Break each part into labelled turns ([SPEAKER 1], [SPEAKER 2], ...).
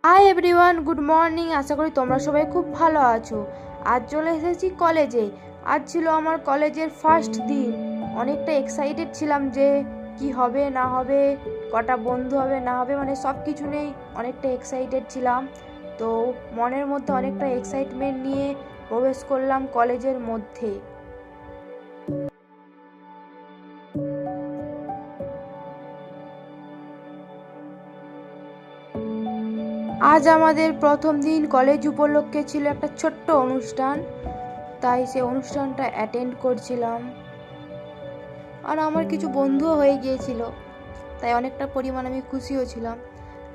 [SPEAKER 1] High everyone, good morning. আশা করি তোমরা সবাই খুব ভালো আছো। আজ চলে এসেছি কলেজে। আজ ছিল আমার কলেজের ফার্স্ট দিন। অনেকটা এক্সাইটেড ছিলাম যে কি হবে না হবে, কটা বন্ধু হবে না হবে, মানে সব কিছু নেই অনেকটা এক্সাইটেড ছিলাম। তো মনের মধ্যে অনেকটা এক্সাইটমেন্ট নিয়ে প্রবেশ করলাম কলেজের মধ্যে। আজ আমাদের প্রথম দিন, কলেজ উপলক্ষে ছিল একটা ছোট্ট অনুষ্ঠান, তাই সে অনুষ্ঠানটা অ্যাটেন্ড করছিলাম। আর আমার কিছু বন্ধুও হয়ে গিয়েছিল, তাই অনেকটা পরিমাণ আমি খুশিও ছিলাম।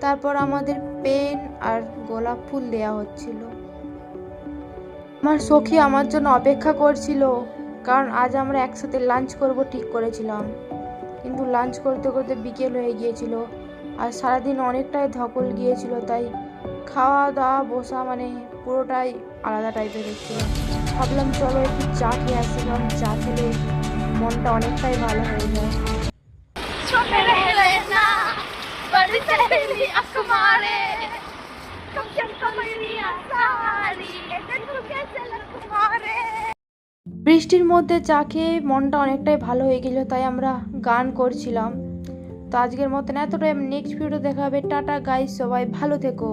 [SPEAKER 1] তারপর আমাদের পেন আর গোলাপ ফুল দেয়া হচ্ছিল। আমার সখী আমার জন্য অপেক্ষা করছিল, কারণ আজ আমরা একসাথে লাঞ্চ করব ঠিক করেছিলাম। কিন্তু লাঞ্চ করতে করতে বিকেল হয়ে গিয়েছিল, আর সারাদিন অনেকটাই ধকল গিয়েছিল, তাই খাওয়া দাওয়া বসা মানে পুরোটাই আলাদা টাইপের হচ্ছিল। ভাবলাম চলো একটু চা খেয়ে আসি, কারণ চা খেলে মনটা অনেকটাই ভালো হয়ে যায়। বৃষ্টির মধ্যে চা খেয়ে মনটা অনেকটাই ভালো হয়ে গেল, তাই আমরা গান করছিলাম। তো আজকের মতন এতটাই। নেক্সট ভিডিও দেখা হবে। টাটা গাইস, সবাই ভালো থেকো।